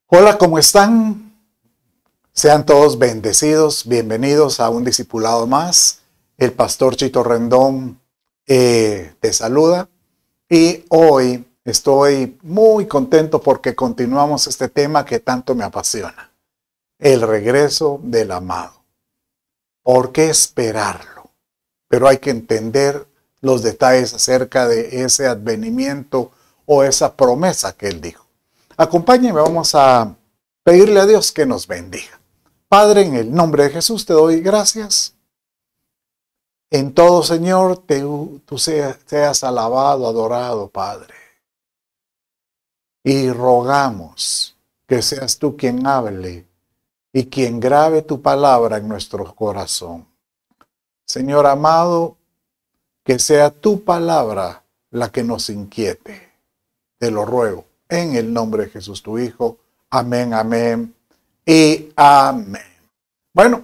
Hola, ¿cómo están? Sean todos bendecidos, bienvenidos a un discipulado más. El pastor Chito Rendón te saluda y hoy estoy muy contento porque continuamos este tema que tanto me apasiona, el regreso del amado. ¿Por qué esperarlo? Pero hay que entender los detalles acerca de ese advenimiento o esa promesa que él dijo. Acompáñenme, vamos a pedirle a Dios que nos bendiga. Padre, en el nombre de Jesús te doy gracias. En todo, Señor, tú seas alabado, adorado, Padre. Y rogamos que seas tú quien hable y quien grabe tu palabra en nuestro corazón. Señor amado, que sea tu palabra la que nos inquiete. Te lo ruego en el nombre de Jesús, tu Hijo. Amén, amén y amén. Bueno,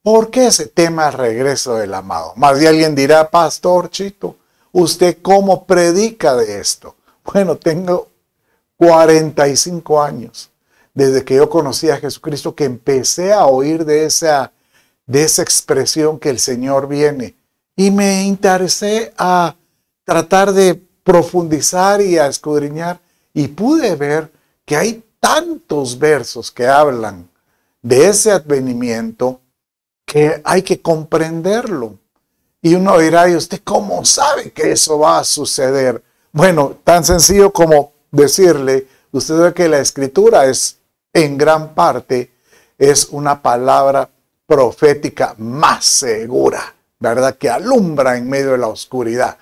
¿por qué ese tema regreso del amado? Más de alguien dirá, Pastor Chito, ¿usted cómo predica de esto? Bueno, tengo 45 años desde que yo conocí a Jesucristo que empecé a oír de esa expresión que el Señor viene y me interesé a tratar de profundizar y a escudriñar y pude ver que hay tantos versos que hablan de ese advenimiento que hay que comprenderlo. Y uno dirá, ¿y usted cómo sabe que eso va a suceder? Bueno, tan sencillo como decirle, usted ve que la escritura es, en gran parte, es una palabra profética más segura, ¿verdad? Que alumbra en medio de la oscuridad.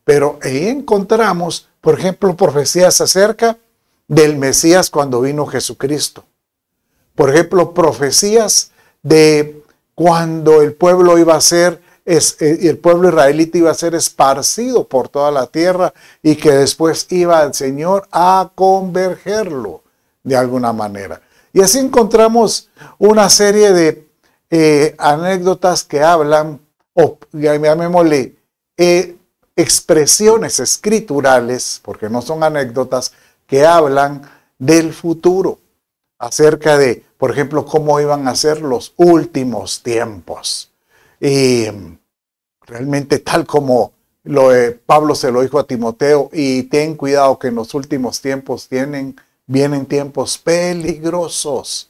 Pero ahí encontramos, por ejemplo, profecías acerca del Mesías cuando vino Jesucristo. Por ejemplo, profecías de cuando el pueblo iba a ser, el pueblo israelita iba a ser esparcido por toda la tierra y que después iba el Señor a convergerlo de alguna manera. Y así encontramos una serie de anécdotas que hablan, o llamémosle, expresiones escriturales, porque no son anécdotas, que hablan del futuro, acerca de, por ejemplo, cómo iban a ser los últimos tiempos. Y realmente tal como Pablo se lo dijo a Timoteo, y ten cuidado que en los últimos tiempos vienen tiempos peligrosos.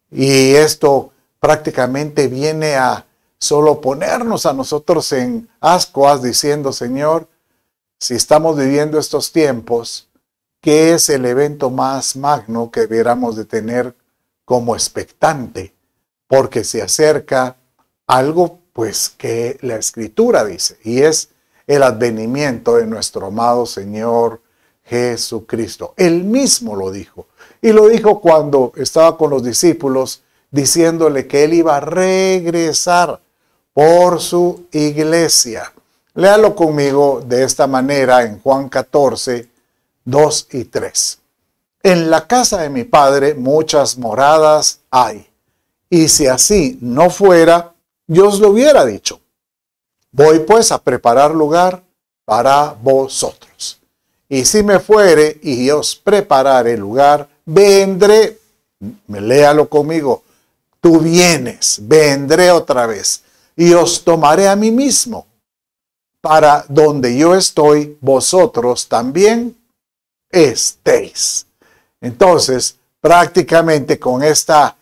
Y esto prácticamente viene a solo ponernos a nosotros en ascuas diciendo, Señor, si estamos viviendo estos tiempos, ¿qué es el evento más magno que debiéramos de tener como expectante? Porque se acerca algo pues que la Escritura dice, y es el advenimiento de nuestro amado Señor Jesucristo. Él mismo lo dijo. Y lo dijo cuando estaba con los discípulos, diciéndole que Él iba a regresar por su iglesia. Léalo conmigo de esta manera en Juan 14, 2 y 3. En la casa de mi Padre muchas moradas hay, y si así no fuera, yo os lo hubiera dicho. Voy pues a preparar lugar para vosotros. Y si me fuere y os preparare lugar, vendré. Léalo conmigo. Tú vienes, vendré otra vez y os tomaré a mí mismo, para donde yo estoy, vosotros también estéis. Entonces, prácticamente con esta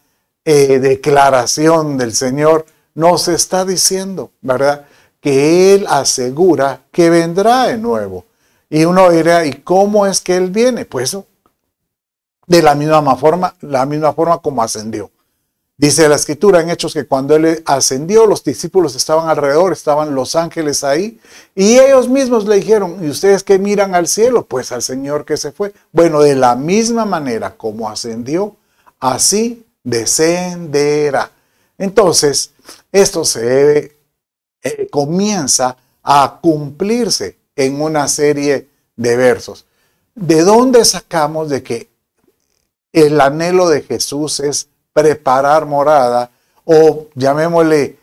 declaración del Señor nos está diciendo, ¿verdad?, que Él asegura que vendrá de nuevo. Y uno dirá, ¿y cómo es que Él viene? Pues de la misma forma como ascendió. Dice la Escritura en Hechos que cuando Él ascendió, los discípulos estaban alrededor, estaban los ángeles ahí, y ellos mismos le dijeron, ¿y ustedes qué miran al cielo? Pues al Señor que se fue. Bueno, de la misma manera como ascendió, así descenderá. Entonces, esto comienza a cumplirse en una serie de versos. ¿De dónde sacamos de que el anhelo de Jesús es preparar morada, o llamémosle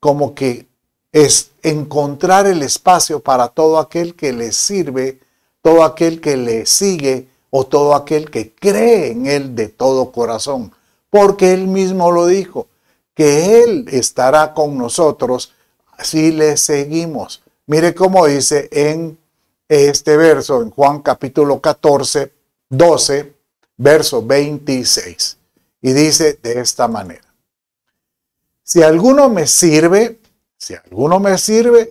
como que es encontrar el espacio para todo aquel que le sirve, todo aquel que le sigue o todo aquel que cree en Él de todo corazón, porque Él mismo lo dijo, que Él estará con nosotros si le seguimos. Mire cómo dice en este verso, en Juan capítulo 14, 12, verso 26. Y dice de esta manera: si alguno me sirve,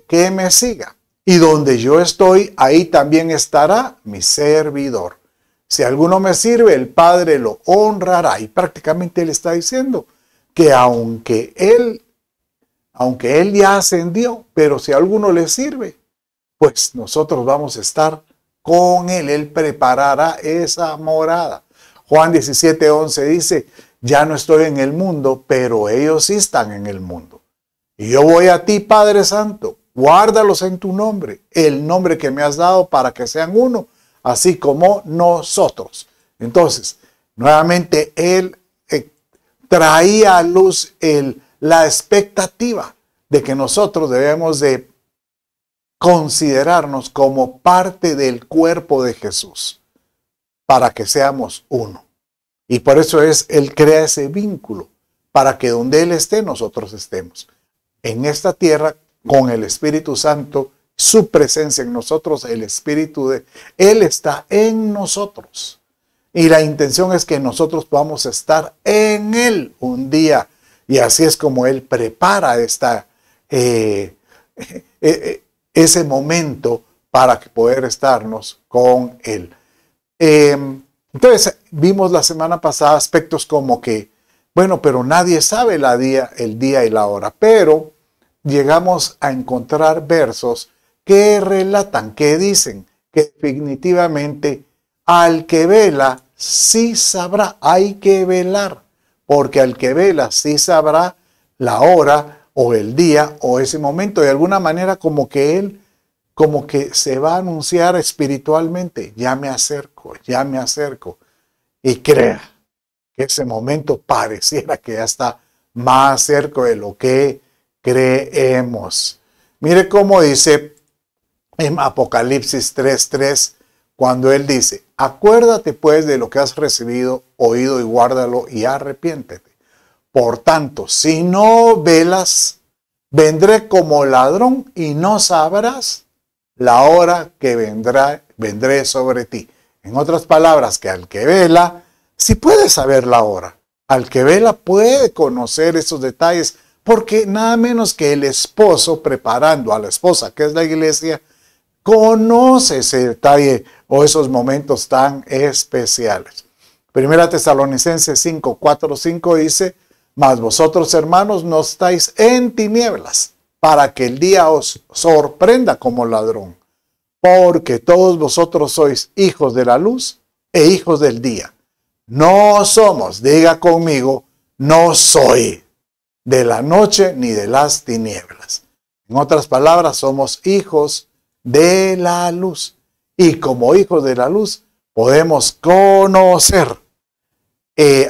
que me siga. Y donde yo estoy, ahí también estará mi servidor. Si alguno me sirve, el Padre lo honrará. Y prácticamente Él está diciendo que aunque Él ya ascendió, pero si a alguno le sirve, pues nosotros vamos a estar con Él. Él preparará esa morada. Juan 17:11 dice: ya no estoy en el mundo, pero ellos sí están en el mundo. Y yo voy a ti, Padre Santo, guárdalos en tu nombre, el nombre que me has dado, para que sean uno, así como nosotros. Entonces, nuevamente Él traía a luz la expectativa de que nosotros debemos de considerarnos como parte del cuerpo de Jesús, para que seamos uno. Y por eso Él crea ese vínculo, para que donde Él esté, nosotros estemos. En esta tierra, con el Espíritu Santo, su presencia en nosotros, el Espíritu de Él está en nosotros. Y la intención es que nosotros podamos estar en Él un día. Y así es como Él prepara ese momento para poder estarnos con Él. Entonces, vimos la semana pasada aspectos como que, bueno, pero nadie sabe el día y la hora. Pero llegamos a encontrar versos que relatan, que dicen que definitivamente al que vela sí sabrá. Hay que velar, porque al que vela sí sabrá la hora o el día o ese momento. De alguna manera como que Él se va a anunciar espiritualmente: ya me acerco, ya me acerco. Y crea que ese momento pareciera que ya está más cerca de lo que creemos. Mire cómo dice en Apocalipsis 3:3, cuando Él dice: acuérdate pues de lo que has recibido, oído, y guárdalo, y arrepiéntete. Por tanto, si no velas, vendré como ladrón y no sabrás la hora que vendré sobre ti. En otras palabras, que al que vela, sí puede saber la hora. Al que vela puede conocer esos detalles, porque nada menos que el esposo preparando a la esposa, que es la iglesia, conoce ese detalle o esos momentos tan especiales. Primera Tesalonicenses 5:4-5 dice: mas vosotros, hermanos, no estáis en tinieblas, para que el día os sorprenda como ladrón, porque todos vosotros sois hijos de la luz e hijos del día. No somos, diga conmigo, no soy de la noche ni de las tinieblas. En otras palabras, somos hijos de la luz. Y como hijos de la luz, podemos conocer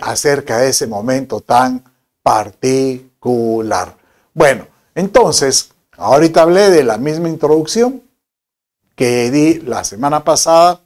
acerca de ese momento tan particular. Bueno, entonces, ahorita hablé de la misma introducción que di la semana pasada,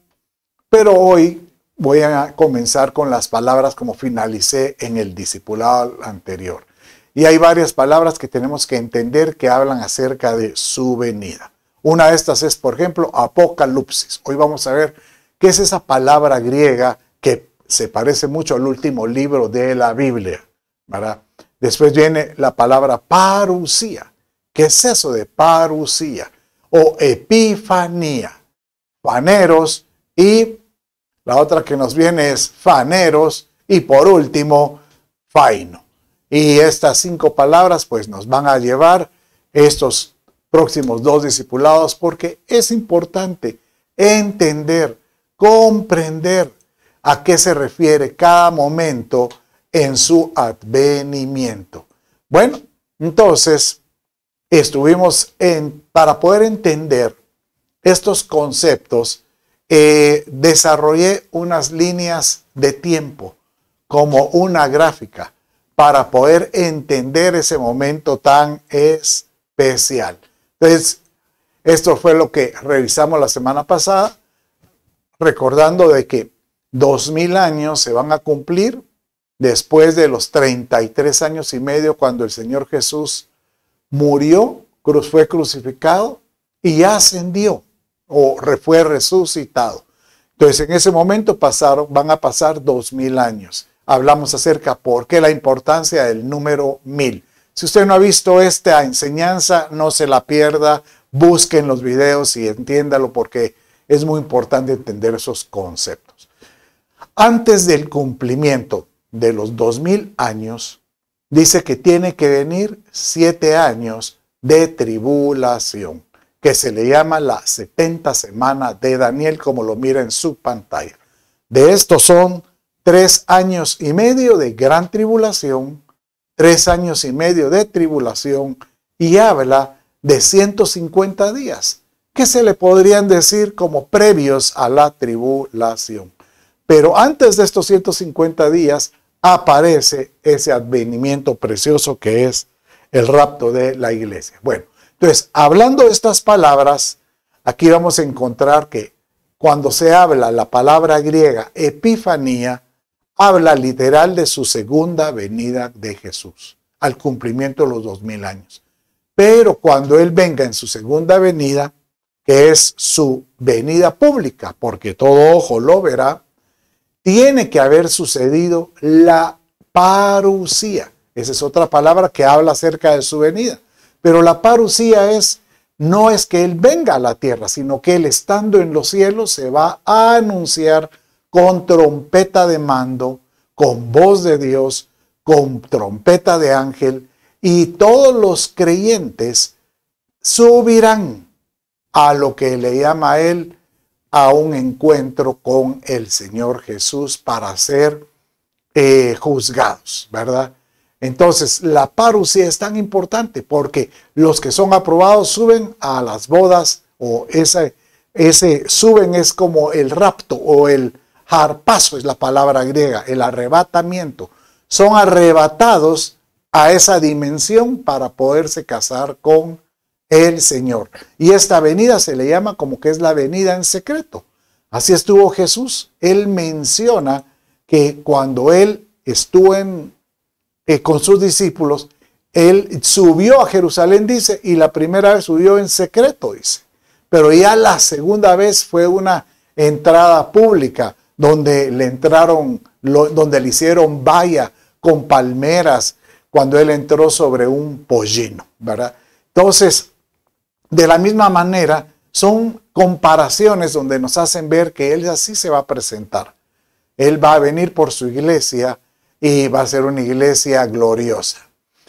pero hoy voy a comenzar con las palabras como finalicé en el discipulado anterior. Y hay varias palabras que tenemos que entender que hablan acerca de su venida. Una de estas es, por ejemplo, apocalipsis. Hoy vamos a ver qué es esa palabra griega que se parece mucho al último libro de la Biblia, ¿verdad? Después viene la palabra parusía. ¿Qué es eso de parusía? O epifanía. Faneros, y la otra que nos viene es faneros, y por último, faino. Y estas 5 palabras pues nos van a llevar estos próximos 2 discipulados, porque es importante entender, comprender a qué se refiere cada momento en su advenimiento. Bueno, entonces estuvimos para poder entender estos conceptos, desarrollé unas líneas de tiempo como una gráfica para poder entender ese momento tan especial. Entonces, esto fue lo que revisamos la semana pasada, recordando de que 2000 años se van a cumplir después de los 33 años y medio cuando el Señor Jesús murió, fue crucificado y ascendió o fue resucitado. Entonces en ese momento van a pasar 2000 años. Hablamos acerca por qué la importancia del número 1000. Si usted no ha visto esta enseñanza, no se la pierda, busquen los videos y entiéndalo porque es muy importante entender esos conceptos. Antes del cumplimiento de los 2000 años, dice que tiene que venir 7 años de tribulación, que se le llama la 70 semana de Daniel, como lo mira en su pantalla. De estos son 3 años y medio de gran tribulación, 3 años y medio de tribulación, y habla de 150 días, que se le podrían decir como previos a la tribulación. Pero antes de estos 150 días aparece ese advenimiento precioso que es el rapto de la iglesia. Bueno, entonces, hablando de estas palabras, aquí vamos a encontrar que cuando se habla la palabra griega epifanía, habla literal de su segunda venida de Jesús, al cumplimiento de los 2000 años. Pero cuando Él venga en su segunda venida, que es su venida pública, porque todo ojo lo verá, tiene que haber sucedido la parusía. Esa es otra palabra que habla acerca de su venida. Pero la parusía no es que Él venga a la tierra, sino que Él estando en los cielos se va a anunciar con trompeta de mando, con voz de Dios, con trompeta de ángel, y todos los creyentes subirán a lo que le llama a Él a un encuentro con el Señor Jesús para ser juzgados, ¿verdad? Entonces, la parusía es tan importante porque los que son aprobados suben a las bodas, o ese suben es como el rapto o el harpazo, es la palabra griega, el arrebatamiento. Son arrebatados a esa dimensión para poderse casar con el Señor. Y esta venida se le llama como que es la venida en secreto. Así estuvo Jesús. Él menciona que cuando Él estuvo con sus discípulos, Él subió a Jerusalén, dice, y la primera vez subió en secreto, dice. Pero ya la segunda vez fue una entrada pública, donde donde le hicieron valla con palmeras, cuando Él entró sobre un pollino, ¿verdad? Entonces, de la misma manera, son comparaciones donde nos hacen ver que Él así se va a presentar. Él va a venir por su iglesia y va a ser una iglesia gloriosa.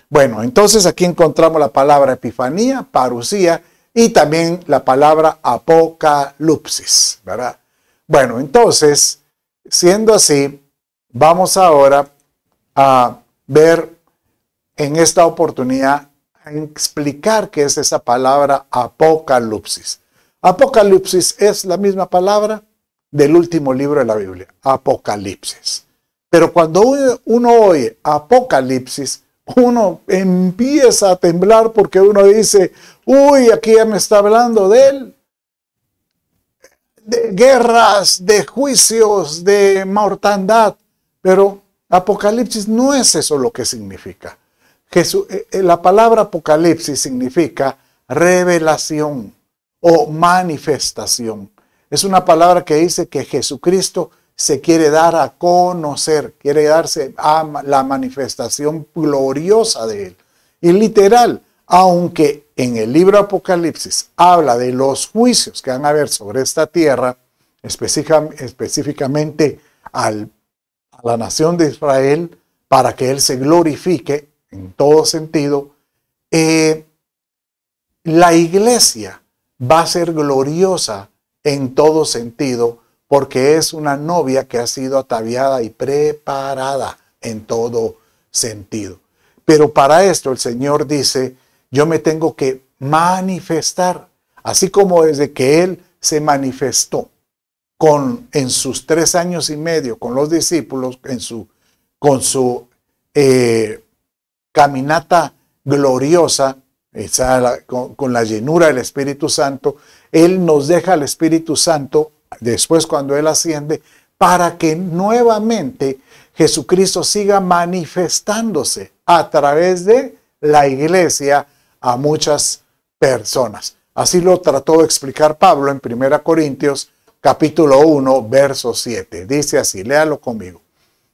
Bueno, entonces aquí encontramos la palabra epifanía, parusía y también la palabra apocalipsis, ¿verdad? Bueno, entonces, siendo así, vamos ahora a ver en esta oportunidad a explicar qué es esa palabra apocalipsis. Apocalipsis es la misma palabra del último libro de la Biblia, Apocalipsis. Pero cuando uno oye Apocalipsis, uno empieza a temblar porque uno dice, uy, aquí ya me está hablando de guerras, de juicios, de mortandad. Pero Apocalipsis no es eso lo que significa. La palabra Apocalipsis significa revelación o manifestación. Es una palabra que dice que Jesucristo se quiere dar a conocer, quiere darse a la manifestación gloriosa de Él. Y literal, aunque en el libro Apocalipsis habla de los juicios que van a haber sobre esta tierra, específicamente a la nación de Israel, para que Él se glorifique en todo sentido, la iglesia va a ser gloriosa en todo sentido, porque es una novia que ha sido ataviada y preparada en todo sentido. Pero para esto el Señor dice, yo me tengo que manifestar, así como desde que Él se manifestó en sus 3 años y medio con los discípulos, con su caminata gloriosa, con la llenura del Espíritu Santo. Él nos deja el Espíritu Santo después cuando Él asciende para que nuevamente Jesucristo siga manifestándose a través de la iglesia a muchas personas. Así lo trató de explicar Pablo en 1 Corintios capítulo 1, verso 7. Dice así, léalo conmigo.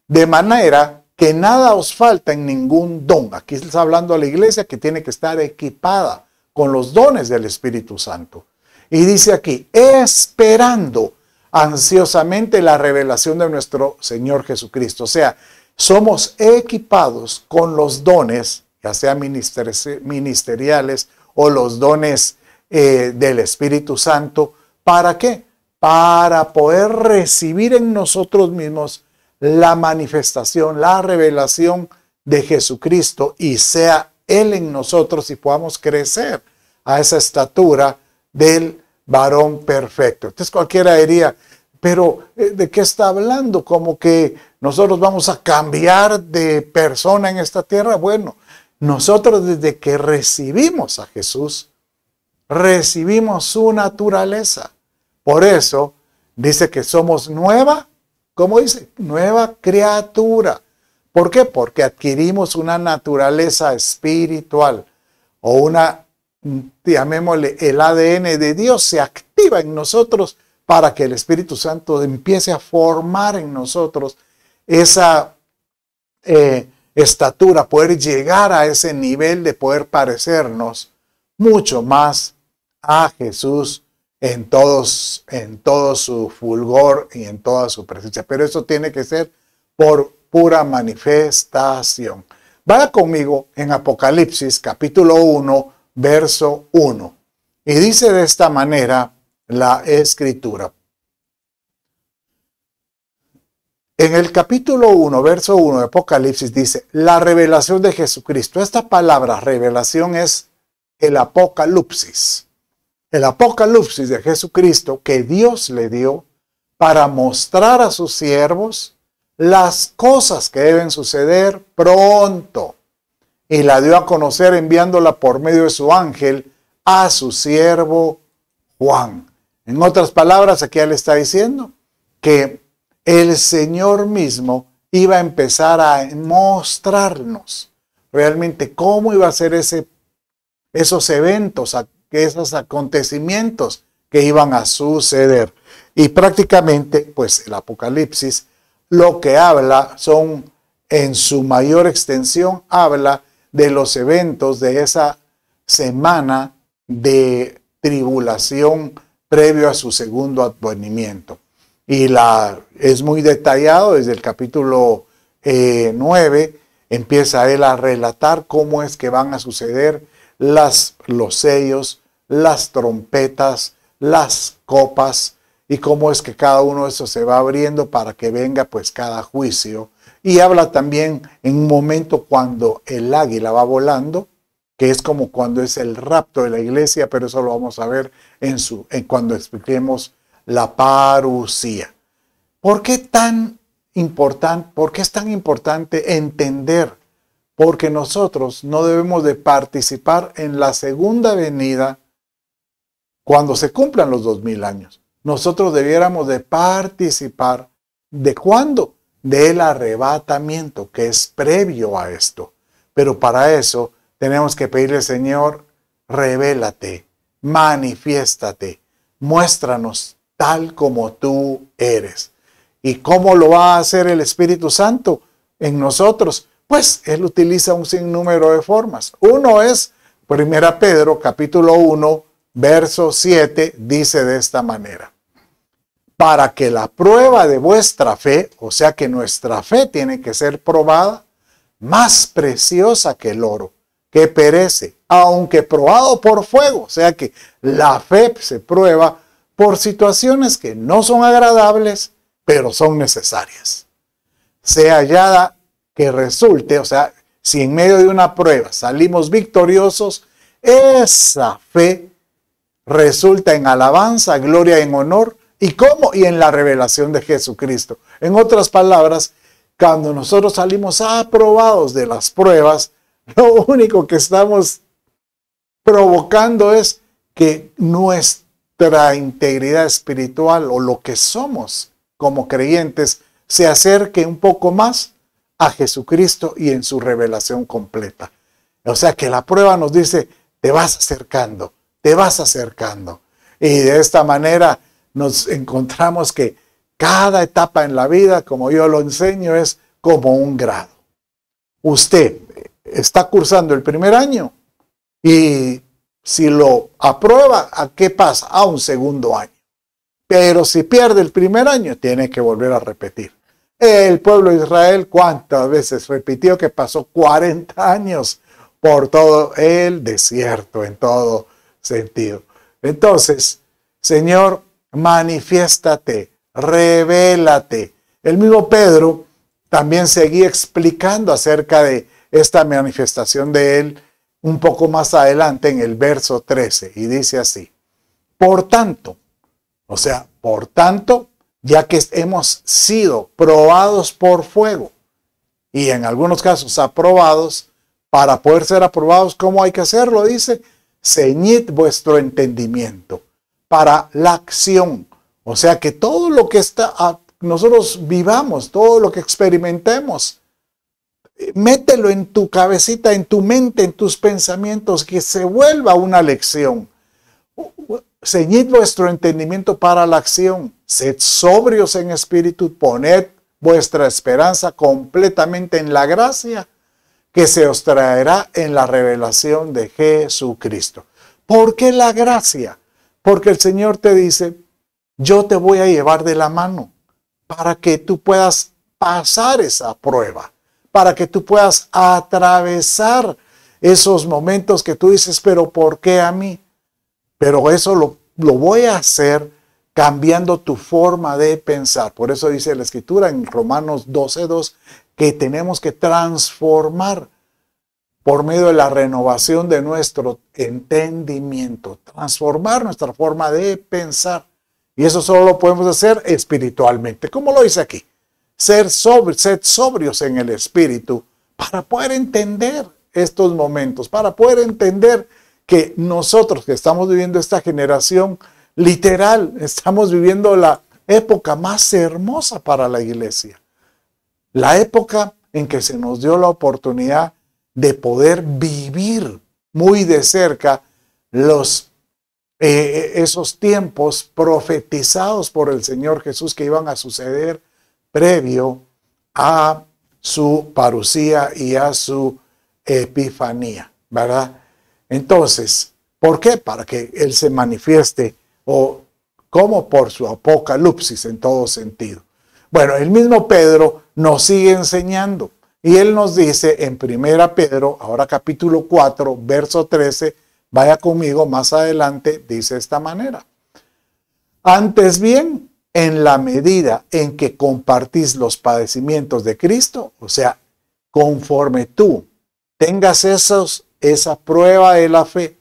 De manera que nada os falta en ningún don. Aquí está hablando a la iglesia que tiene que estar equipada con los dones del Espíritu Santo. Y dice aquí, esperando ansiosamente la revelación de nuestro Señor Jesucristo. O sea, somos equipados con los dones, ya sean ministeriales o los dones del Espíritu Santo. ¿Para qué? Para poder recibir en nosotros mismos la manifestación, la revelación de Jesucristo y sea Él en nosotros y podamos crecer a esa estatura del varón perfecto. Entonces cualquiera diría, pero ¿de qué está hablando? Como que nosotros vamos a cambiar de persona en esta tierra. Bueno, nosotros desde que recibimos a Jesús, recibimos su naturaleza. Por eso dice que somos nueva, ¿cómo dice? Nueva criatura. ¿Por qué? Porque adquirimos una naturaleza espiritual o una, llamémosle, el ADN de Dios se activa en nosotros para que el Espíritu Santo empiece a formar en nosotros esa estatura, poder llegar a ese nivel de poder parecernos mucho más a Jesús en todo su fulgor y en toda su presencia. Pero eso tiene que ser por pura manifestación. Vaya conmigo en Apocalipsis capítulo 1, verso 1. Y dice de esta manera la Escritura. En el capítulo 1, verso 1 de Apocalipsis dice, la revelación de Jesucristo. Esta palabra revelación es el apocalipsis. El apocalipsis de Jesucristo que Dios le dio para mostrar a sus siervos las cosas que deben suceder pronto. Y la dio a conocer enviándola por medio de su ángel a su siervo Juan. En otras palabras, aquí él está diciendo que el Señor mismo iba a empezar a mostrarnos realmente cómo iba a ser esos eventos, esos acontecimientos que iban a suceder. Y prácticamente, pues el Apocalipsis lo que habla son, en su mayor extensión, habla de los eventos de esa semana de tribulación previo a su segundo advenimiento. Y es muy detallado desde el capítulo 9, empieza él a relatar cómo es que van a suceder los sellos, las trompetas, las copas, y cómo es que cada uno de esos se va abriendo para que venga pues cada juicio. Y habla también en un momento cuando el águila va volando, que es como cuando es el rapto de la iglesia, pero eso lo vamos a ver cuando expliquemos la parusía. ¿Por qué es tan importante entender? Porque nosotros no debemos de participar en la segunda venida cuando se cumplan los 2000 años. Nosotros debiéramos de participar. ¿De cuándo? Del arrebatamiento, que es previo a esto. Pero para eso tenemos que pedirle, Señor, revélate, manifiéstate, muéstranos tal como tú eres. ¿Y cómo lo va a hacer el Espíritu Santo en nosotros? Pues Él utiliza un sinnúmero de formas. Uno es, 1 Pedro capítulo 1, verso 7, dice de esta manera. Para que la prueba de vuestra fe, o sea que nuestra fe tiene que ser probada, más preciosa que el oro, que perece, aunque probado por fuego. O sea que la fe se prueba por situaciones que no son agradables, pero son necesarias. Sea hallada que resulte, o sea, si en medio de una prueba salimos victoriosos, esa fe resulta en alabanza, gloria, en honor. ¿Y cómo? Y en la revelación de Jesucristo. En otras palabras, cuando nosotros salimos aprobados de las pruebas, lo único que estamos provocando es que nuestra integridad espiritual o lo que somos como creyentes se acerque un poco más a Jesucristo y en su revelación completa. O sea que la prueba nos dice, te vas acercando, te vas acercando. Y de esta manera nos encontramos que cada etapa en la vida, como yo lo enseño, es como un grado. Usted está cursando el primer año y si lo aprueba, ¿a qué pasa? A un segundo año. Pero si pierde el primer año, tiene que volver a repetir. El pueblo de Israel, ¿cuántas veces repitió que pasó 40 años por todo el desierto, en todo sentido? Entonces, Señor, manifiéstate, revélate. El mismo Pedro también seguía explicando acerca de esta manifestación de él un poco más adelante en el verso 13, y dice así: por tanto, o sea, por tanto, ya que hemos sido probados por fuego, y en algunos casos aprobados, para poder ser aprobados, ¿cómo hay que hacerlo? Dice, ceñid vuestro entendimiento para la acción. O sea que todo lo que nosotros vivamos, todo lo que experimentemos, mételo en tu cabecita, en tu mente, en tus pensamientos, que se vuelva una lección. Ceñid vuestro entendimiento para la acción. Sed sobrios en espíritu, poned vuestra esperanza completamente en la gracia que se os traerá en la revelación de Jesucristo. ¿Por qué la gracia? Porque el Señor te dice, yo te voy a llevar de la mano para que tú puedas pasar esa prueba, para que tú puedas atravesar esos momentos que tú dices, pero ¿por qué a mí? Pero eso lo voy a hacer cambiando tu forma de pensar. Por eso dice la Escritura en Romanos 12:2 que tenemos que transformar por medio de la renovación de nuestro entendimiento, transformar nuestra forma de pensar. Y eso solo lo podemos hacer espiritualmente. ¿Cómo lo dice aquí? Sed sobrios en el espíritu para poder entender estos momentos, para poder entender que nosotros que estamos viviendo esta generación, literal, estamos viviendo la época más hermosa para la iglesia. La época en que se nos dio la oportunidad de poder vivir muy de cerca esos tiempos profetizados por el Señor Jesús que iban a suceder previo a su parucía y a su epifanía, ¿verdad? Entonces, ¿por qué? Para que Él se manifieste, o como por su apocalipsis en todo sentido. Bueno, el mismo Pedro nos sigue enseñando y él nos dice en 1 Pedro, ahora capítulo 4, verso 13, vaya conmigo más adelante, dice de esta manera. Antes bien, en la medida en que compartís los padecimientos de Cristo, o sea, conforme tú tengas esa prueba de la fe,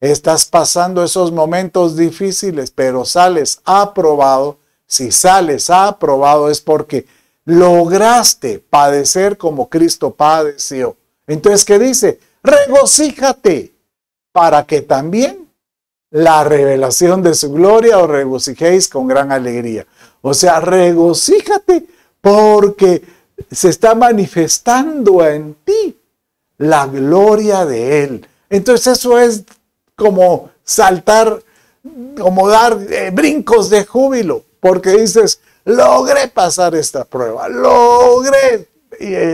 estás pasando esos momentos difíciles, pero sales aprobado. Si sales aprobado es porque lograste padecer como Cristo padeció. Entonces, ¿qué dice? Regocíjate para que también la revelación de su gloria os regocijéis con gran alegría. O sea, regocíjate porque se está manifestando en ti la gloria de Él. Entonces eso es como saltar, como dar brincos de júbilo, porque dices, logré pasar esta prueba, logré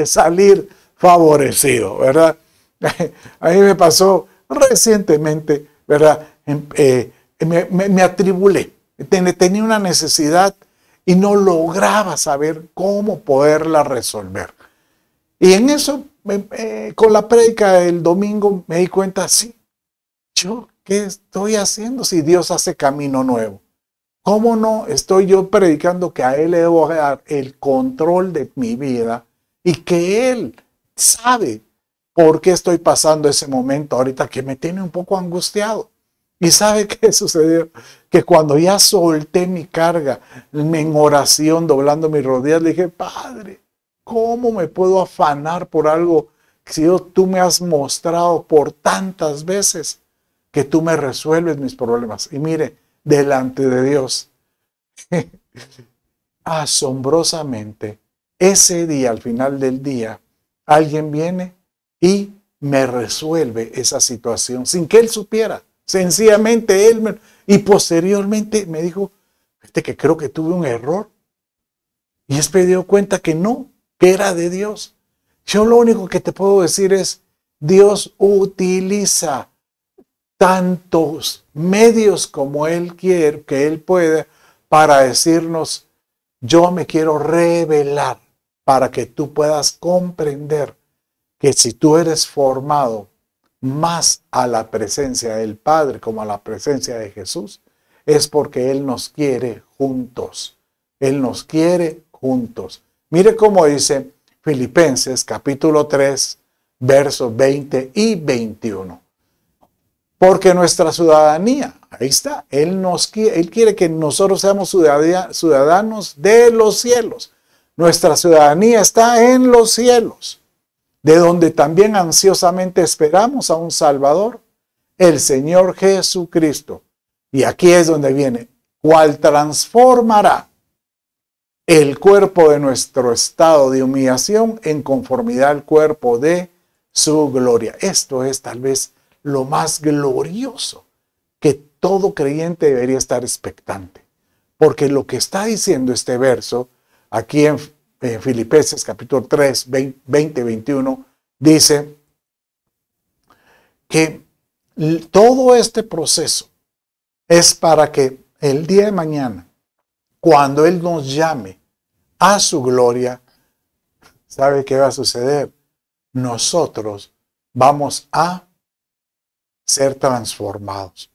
salir favorecido, ¿verdad? A mí me pasó recientemente, ¿verdad? Me atribulé, tenía una necesidad y no lograba saber cómo poderla resolver. Y en eso, con la prédica del domingo, me di cuenta, sí, ¿yo qué estoy haciendo si Dios hace camino nuevo? ¿Cómo no estoy yo predicando que a Él le debo dar el control de mi vida y que Él sabe por qué estoy pasando ese momento ahorita que me tiene un poco angustiado? ¿Y sabe qué sucedió? Que cuando ya solté mi carga en oración, doblando mis rodillas, le dije, Padre, ¿cómo me puedo afanar por algo si tú me has mostrado por tantas veces que tú me resuelves mis problemas? Y mire, delante de Dios, asombrosamente, ese día, al final del día, alguien viene y me resuelve esa situación sin que él supiera. Sencillamente y posteriormente me dijo, fíjate que creo que tuve un error. Y después me dio cuenta que no, que era de Dios. Yo lo único que te puedo decir es, Dios utiliza tantos medios como Él quiere, que Él puede, para decirnos, yo me quiero revelar para que tú puedas comprender que si tú eres formado más a la presencia del Padre como a la presencia de Jesús, es porque Él nos quiere juntos. Él nos quiere juntos. Mire cómo dice Filipenses capítulo 3, versos 20 y 21. Porque nuestra ciudadanía, ahí está, Él quiere que nosotros seamos ciudadanos de los cielos. Nuestra ciudadanía está en los cielos, de donde también ansiosamente esperamos a un Salvador, el Señor Jesucristo. Y aquí es donde viene, cual transformará el cuerpo de nuestro estado de humillación en conformidad al cuerpo de su gloria. Esto es tal vez lo más glorioso que todo creyente debería estar expectante. Porque lo que está diciendo este verso, aquí en Filipenses capítulo 3, 20, 21, dice que todo este proceso es para que el día de mañana, cuando Él nos llame a su gloria, ¿sabe qué va a suceder? Nosotros vamos a ser transformados.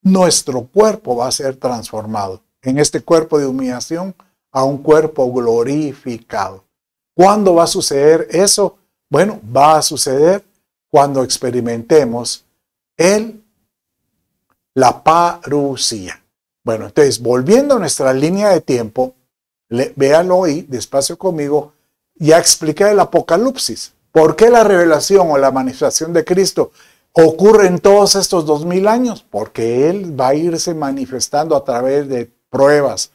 Nuestro cuerpo va a ser transformado en este cuerpo de humillación a un cuerpo glorificado. ¿Cuándo va a suceder eso? Bueno, va a suceder cuando experimentemos la parusía. Bueno, entonces, volviendo a nuestra línea de tiempo, véalo ahí, despacio conmigo, ya expliqué el Apocalipsis. ¿Por qué la revelación o la manifestación de Cristo ocurre en todos estos 2000 años? Porque Él va a irse manifestando a través de pruebas,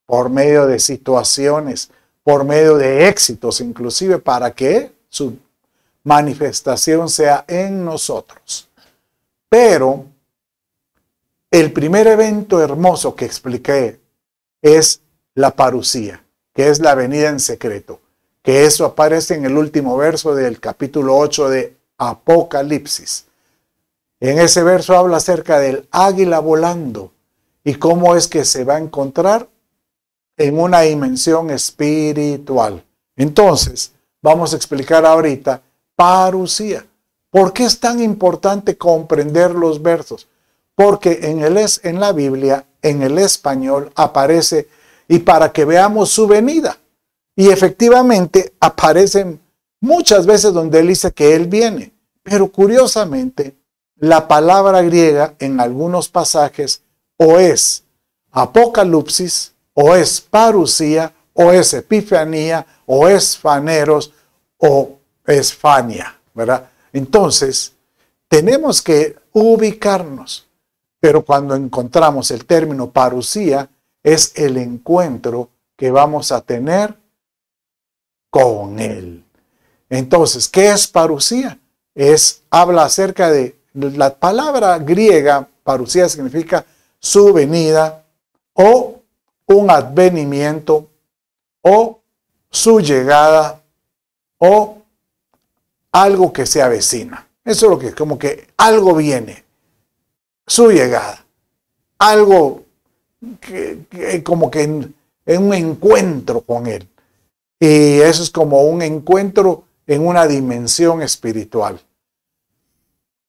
por medio de situaciones, por medio de éxitos, inclusive para que su manifestación sea en nosotros. Pero el primer evento hermoso que expliqué es la parusía, que es la venida en secreto, que eso aparece en el último verso del capítulo 8 de Apocalipsis. En ese verso habla acerca del águila volando y cómo es que se va a encontrar en una dimensión espiritual. Entonces, vamos a explicar ahorita parusía. ¿Por qué es tan importante comprender los versos? Porque en la Biblia, en el español, aparece y para que veamos su venida. Y efectivamente aparecen muchas veces donde él dice que él viene. Pero curiosamente, la palabra griega en algunos pasajes o es apocalipsis, o es parusía, o es epifanía, o es faneros, o es fania, ¿verdad? Entonces, tenemos que ubicarnos. Pero cuando encontramos el término parusía, es el encuentro que vamos a tener con Él. Entonces, ¿qué es parusía? Habla acerca de la palabra griega, parusía significa su venida, o un advenimiento, o su llegada, o algo que se avecina. Eso es lo que, como que algo viene, su llegada, algo como que en un encuentro con Él. Y eso es como un encuentro en una dimensión espiritual.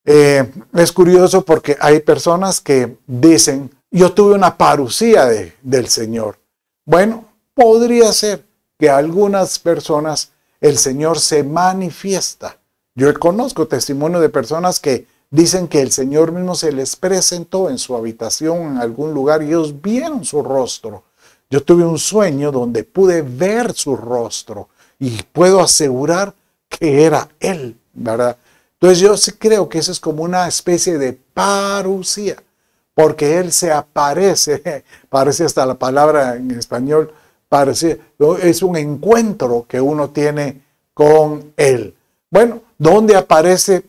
Es curioso porque hay personas que dicen, yo tuve una parusía del Señor. Bueno, podría ser que a algunas personas el Señor se manifiesta. Yo conozco testimonio de personas que dicen que el Señor mismo se les presentó en su habitación en algún lugar y ellos vieron su rostro. Yo tuve un sueño donde pude ver su rostro y puedo asegurar que era Él, ¿verdad? Entonces yo sí creo que eso es como una especie de parusía, porque Él se aparece, parece hasta la palabra en español, es un encuentro que uno tiene con Él. Bueno, ¿dónde aparece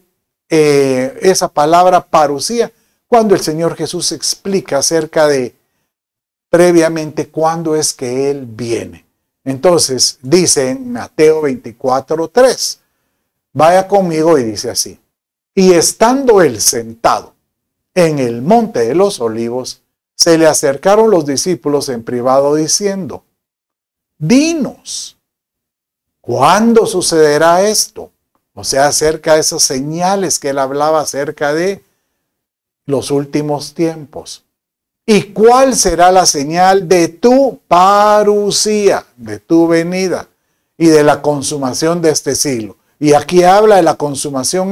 esa palabra parusía? Cuando el Señor Jesús explica acerca de previamente cuándo es que Él viene. Entonces dice en Mateo 24:3, vaya conmigo y dice así: y estando Él sentado en el monte de los olivos, se le acercaron los discípulos en privado diciendo: dinos, ¿cuándo sucederá esto? O sea, acerca de esas señales que Él hablaba acerca de los últimos tiempos. ¿Y cuál será la señal de tu parusía, de tu venida y de la consumación de este siglo? Y aquí habla de la consumación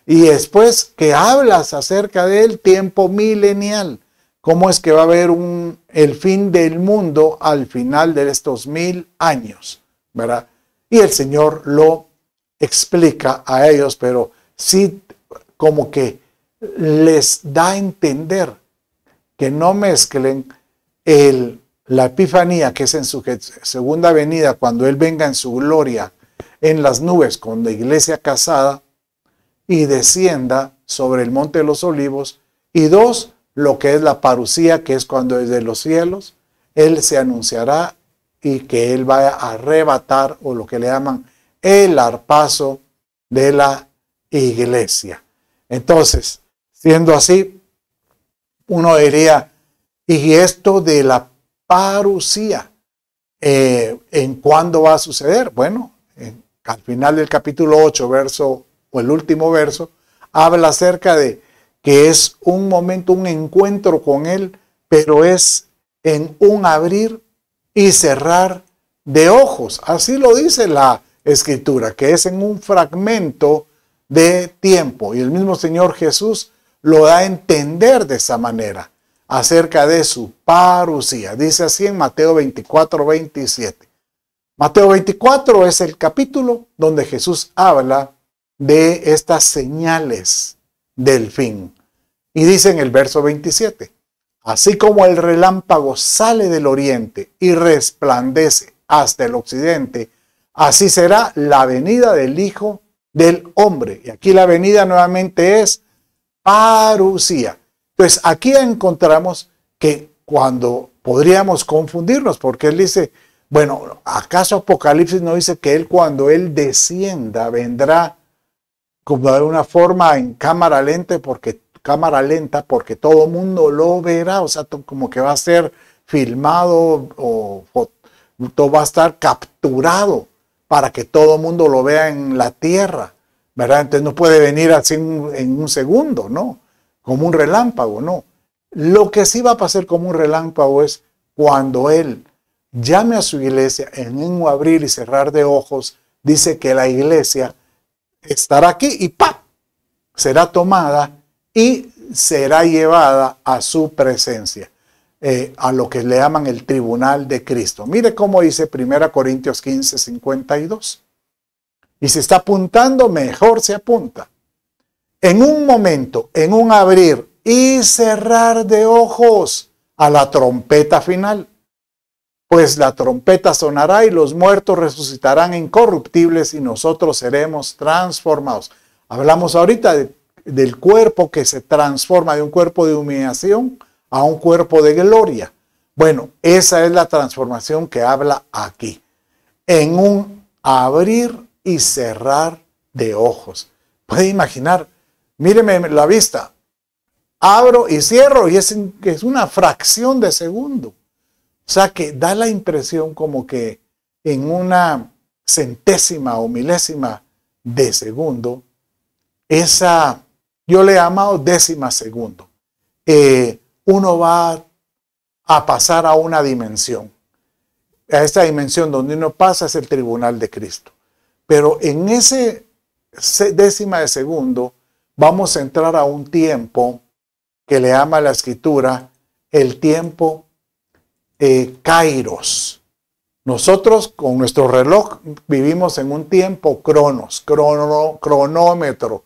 y después que hablas acerca del tiempo milenial. ¿Cómo es que va a haber el fin del mundo al final de estos 1000 años? ¿Verdad? Y el Señor lo explica a ellos, pero sí como que les da a entender que no mezclen la epifanía, que es en su segunda venida, cuando Él venga en su gloria en las nubes con la iglesia casada y descienda sobre el monte de los olivos. Y dos, lo que es la parusía, que es cuando desde los cielos Él se anunciará y que Él vaya a arrebatar, o lo que le llaman el arpazo de la iglesia. Entonces, siendo así, uno diría, ¿y esto de la parusía, en cuándo va a suceder? Bueno, al final del capítulo 8, o el último verso, habla acerca de que es un momento, un encuentro con Él, pero es en un abrir y cerrar de ojos. Así lo dice la Escritura, que es en un fragmento de tiempo. Y el mismo Señor Jesús lo da a entender de esa manera, acerca de su parusía. Dice así en Mateo 24:27. Mateo 24 es el capítulo donde Jesús habla de estas señales del fin. Y dice en el verso 27, así como el relámpago sale del oriente y resplandece hasta el occidente, así será la venida del Hijo del Hombre. Y aquí la venida nuevamente es parusía. Pues aquí encontramos que cuando podríamos confundirnos, porque Él dice, bueno, ¿acaso Apocalipsis no dice que Él cuando Él descienda vendrá como de una forma en cámara lenta porque todo mundo lo verá? O sea, como que va a ser filmado o todo va a estar capturado para que todo mundo lo vea en la tierra, ¿verdad? Entonces no puede venir así en un segundo, ¿no? Como un relámpago, no. Lo que sí va a pasar como un relámpago es cuando Él llame a su iglesia en un abrir y cerrar de ojos, dice que la iglesia estará aquí y ¡pam! Será tomada y será llevada a su presencia, a lo que le llaman el tribunal de Cristo. Mire cómo dice 1 Corintios 15:52. Y si está apuntando, mejor se apunta. En un momento, en un abrir y cerrar de ojos, a la trompeta final. Pues la trompeta sonará y los muertos resucitarán incorruptibles y nosotros seremos transformados. Hablamos ahorita del cuerpo que se transforma de un cuerpo de humillación a un cuerpo de gloria. Bueno, esa es la transformación que habla aquí. En un abrir y cerrar de ojos. Puede imaginar, míreme la vista, abro y cierro y es una fracción de segundo. O sea que da la impresión como que en una centésima o milésima de segundo, yo le he llamado décima segundo, uno va a pasar a una dimensión. A esta dimensión donde uno pasa es el tribunal de Cristo. Pero en ese décima de segundo vamos a entrar a un tiempo que le llama la Escritura el tiempo Kairos. Nosotros con nuestro reloj vivimos en un tiempo cronómetro,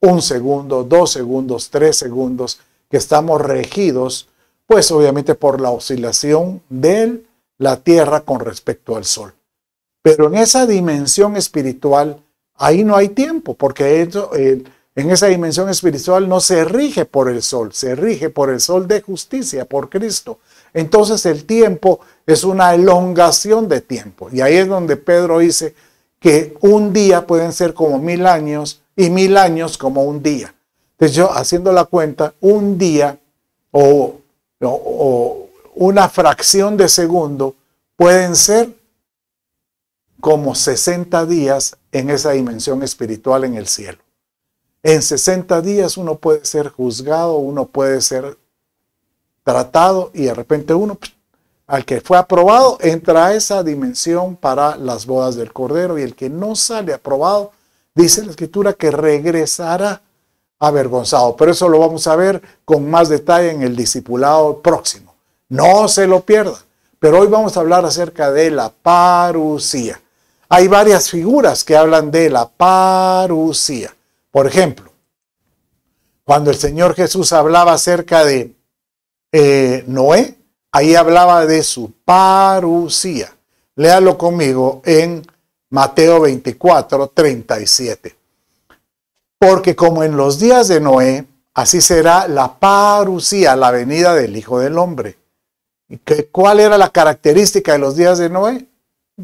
1 segundo, 2 segundos, 3 segundos, que estamos regidos, pues obviamente por la oscilación de la tierra con respecto al sol. Pero en esa dimensión espiritual, ahí no hay tiempo, porque en esa dimensión espiritual no se rige por el sol, se rige por el sol de justicia, por Cristo. Entonces el tiempo es una elongación de tiempo. Y ahí es donde Pedro dice que un día pueden ser como 1000 años y 1000 años como un día. Entonces yo, haciendo la cuenta, un día o una fracción de segundo pueden ser como 60 días en esa dimensión espiritual en el cielo. En 60 días uno puede ser juzgado, uno puede ser tratado y de repente uno, al que fue aprobado, entra a esa dimensión para las bodas del Cordero, y el que no sale aprobado, dice la Escritura que regresará avergonzado. Pero eso lo vamos a ver con más detalle en el discipulado próximo. No se lo pierda. Pero hoy vamos a hablar acerca de la parusía. Hay varias figuras que hablan de la parusía. Por ejemplo, cuando el Señor Jesús hablaba acerca de Noé, ahí hablaba de su parusía. Léalo conmigo en Mateo 24, 37. Porque como en los días de Noé, así será la parusía, la venida del Hijo del Hombre. ¿Y cuál era la característica de los días de Noé?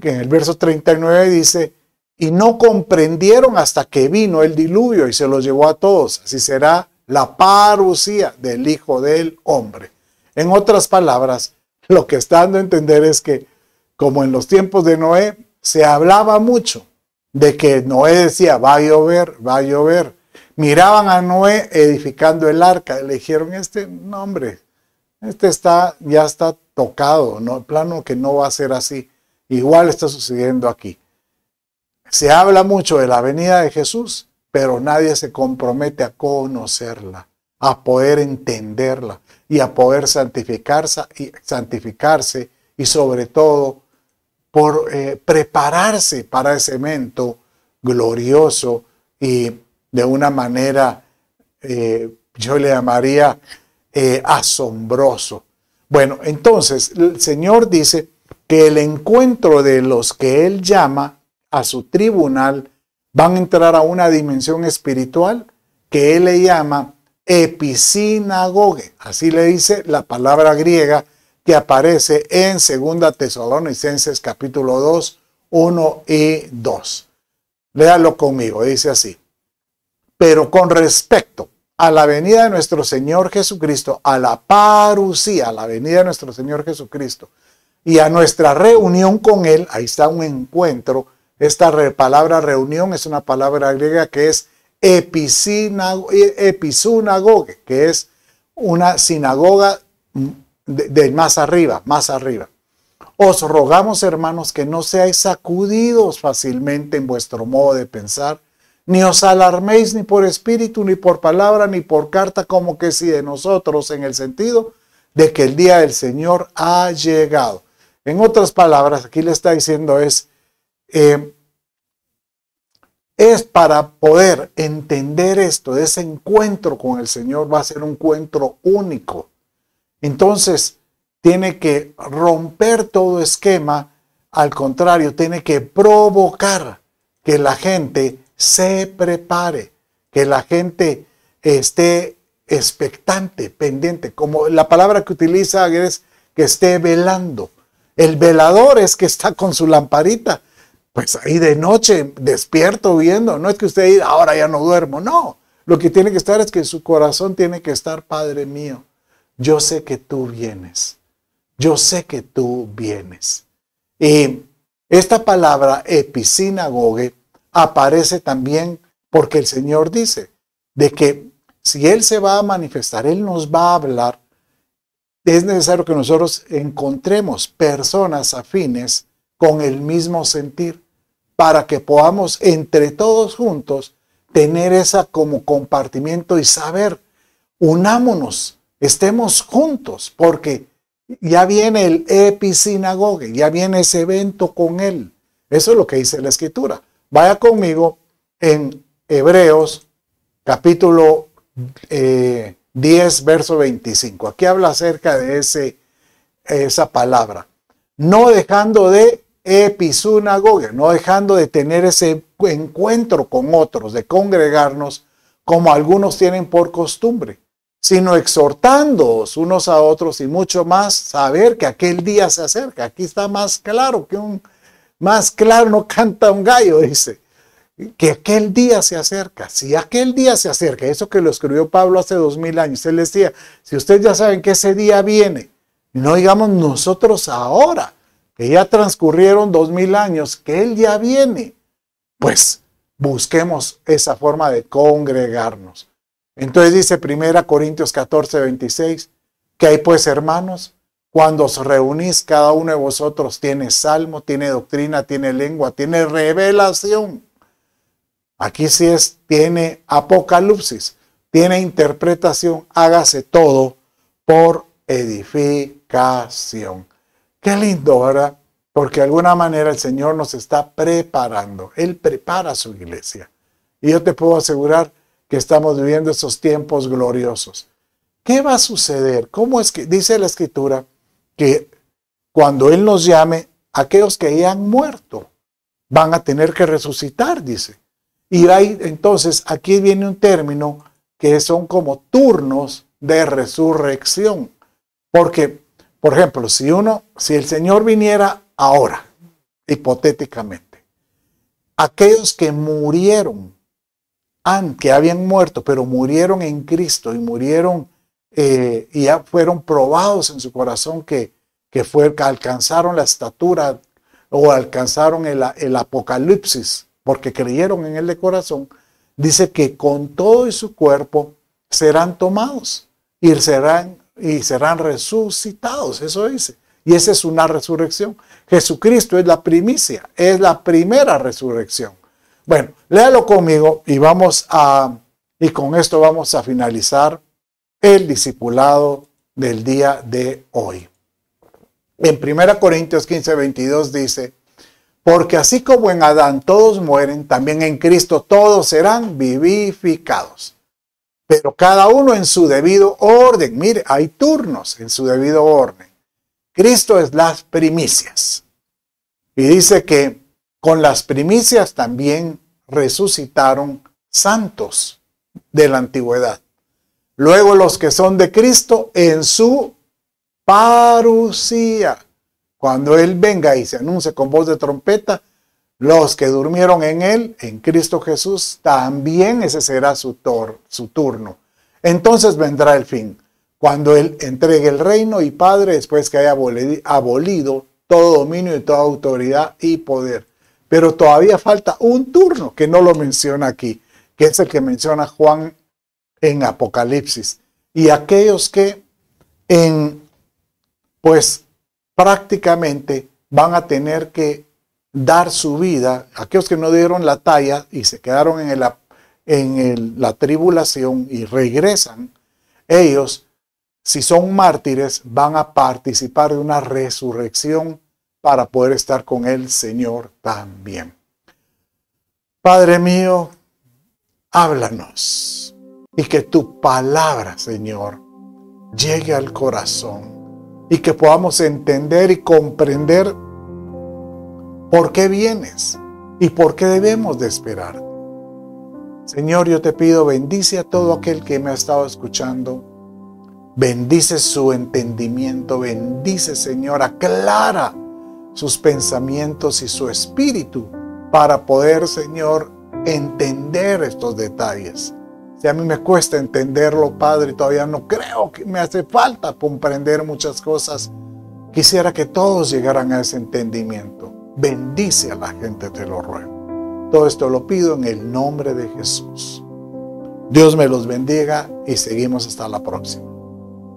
Que en el verso 39 dice, y no comprendieron hasta que vino el diluvio y se los llevó a todos. Así será la parusía del Hijo del Hombre. En otras palabras, lo que está dando a entender es que, como en los tiempos de Noé, se hablaba mucho de que Noé decía, va a llover, va a llover. Miraban a Noé edificando el arca y le dijeron, no hombre, ya está tocado, ¿no? Plano que no va a ser así. Igual está sucediendo aquí. Se habla mucho de la venida de Jesús, pero nadie se compromete a conocerla, a poder entenderla y a poder santificarse y sobre todo por prepararse para ese evento glorioso y de una manera, yo le llamaría asombroso. Bueno, entonces el Señor dice que el encuentro de los que Él llama a su tribunal van a entrar a una dimensión espiritual que Él le llama episinagoge. Así le dice la palabra griega que aparece en 2 Tesalonicenses capítulo 2, 1 y 2. Léalo conmigo, dice así. Pero con respecto a la venida de nuestro Señor Jesucristo, a la parusía, a la venida de nuestro Señor Jesucristo y a nuestra reunión con Él, ahí está un encuentro. Esta palabra reunión es una palabra griega que es episunagoge, que es una sinagoga de más arriba, más arriba. Os rogamos, hermanos, que no seáis sacudidos fácilmente en vuestro modo de pensar, ni os alarméis ni por espíritu, ni por palabra, ni por carta, como que si de nosotros, en el sentido de que el día del Señor ha llegado. En otras palabras, aquí le está diciendo es para poder entender esto, ese encuentro con el Señor va a ser un encuentro único. Entonces, tiene que romper todo esquema, al contrario, tiene que provocar que la gente se prepare, que la gente esté expectante, pendiente, como la palabra que utiliza es que esté velando. El velador es que está con su lamparita, pues ahí de noche, despierto, viendo. No es que usted diga, ahora ya no duermo, no. Lo que tiene que estar es que su corazón tiene que estar, Padre mío, yo sé que tú vienes. Yo sé que tú vienes. Y esta palabra episinagoge aparece también porque el Señor dice de que si Él se va a manifestar, Él nos va a hablar, es necesario que nosotros encontremos personas afines con el mismo sentir para que podamos entre todos juntos tener esa como compartimiento y saber, unámonos, estemos juntos, porque ya viene el episinagoge, ya viene ese evento con Él. Eso es lo que dice la Escritura. Vaya conmigo en Hebreos capítulo 10, verso 25. Aquí habla acerca de esa palabra. no dejando de episinagogia, no dejando de tener ese encuentro con otros, de congregarnos como algunos tienen por costumbre, sino exhortándoos unos a otros y mucho más saber que aquel día se acerca. Aquí está más claro más claro no canta un gallo, dice, que aquel día se acerca. Si aquel día se acerca, eso que lo escribió Pablo hace 2000 años, él decía, si ustedes ya saben que ese día viene, no digamos nosotros ahora, que ya transcurrieron 2000 años, que él ya viene, pues busquemos esa forma de congregarnos. Entonces dice 1 Corintios 14, 26, que hay pues hermanos, cuando os reunís, cada uno de vosotros tiene salmo, tiene doctrina, tiene lengua, tiene revelación. Aquí sí tiene apocalipsis, tiene interpretación, hágase todo por edificación. Qué lindo, ¿verdad? Porque de alguna manera el Señor nos está preparando. Él prepara su iglesia. Y yo te puedo asegurar que estamos viviendo esos tiempos gloriosos. ¿Qué va a suceder? ¿Cómo es que dice la Escritura que cuando Él nos llame, aquellos que ya han muerto van a tener que resucitar, dice? Y hay, entonces, aquí viene un término que son como turnos de resurrección. Porque, por ejemplo, si el Señor viniera ahora, hipotéticamente, aquellos que murieron, que habían muerto, pero murieron en Cristo y murieron y ya fueron probados en su corazón que alcanzaron la estatura o alcanzaron el apocalipsis, porque creyeron en él de corazón, dice que con todo y su cuerpo serán tomados y serán resucitados, eso dice. Y esa es una resurrección. Jesucristo es la primicia, es la primera resurrección. Bueno, léalo conmigo y con esto vamos a finalizar el discipulado del día de hoy. En 1 Corintios 15, 22 dice, porque así como en Adán todos mueren, también en Cristo todos serán vivificados. Pero cada uno en su debido orden. Mire, hay turnos en su debido orden. Cristo es las primicias. Y dice que con las primicias también resucitaron santos de la antigüedad. Luego los que son de Cristo en su parucía. Cuando Él venga y se anuncie con voz de trompeta, los que durmieron en Él, en Cristo Jesús, también ese será su turno. Entonces vendrá el fin, cuando Él entregue el reino y Padre, después que haya abolido todo dominio y toda autoridad y poder. Pero todavía falta un turno que no lo menciona aquí, que es el que menciona Juan en Apocalipsis. Y aquellos que pues prácticamente van a tener que dar su vida, aquellos que no dieron la talla y se quedaron en la tribulación y regresan, ellos, si son mártires, van a participar de una resurrección para poder estar con el Señor también. Padre mío, háblanos y que tu palabra, Señor, llegue al corazón y que podamos entender y comprender por qué vienes y por qué debemos de esperar. Señor, yo te pido, bendice a todo aquel que me ha estado escuchando. Bendice su entendimiento, bendice, Señor, aclara sus pensamientos y su espíritu para poder, Señor, entender estos detalles. Si a mí me cuesta entenderlo, Padre, todavía no creo que me hace falta comprender muchas cosas. Quisiera que todos llegaran a ese entendimiento. Bendice a la gente, te lo ruego. Todo esto lo pido en el nombre de Jesús. Dios me los bendiga y seguimos hasta la próxima.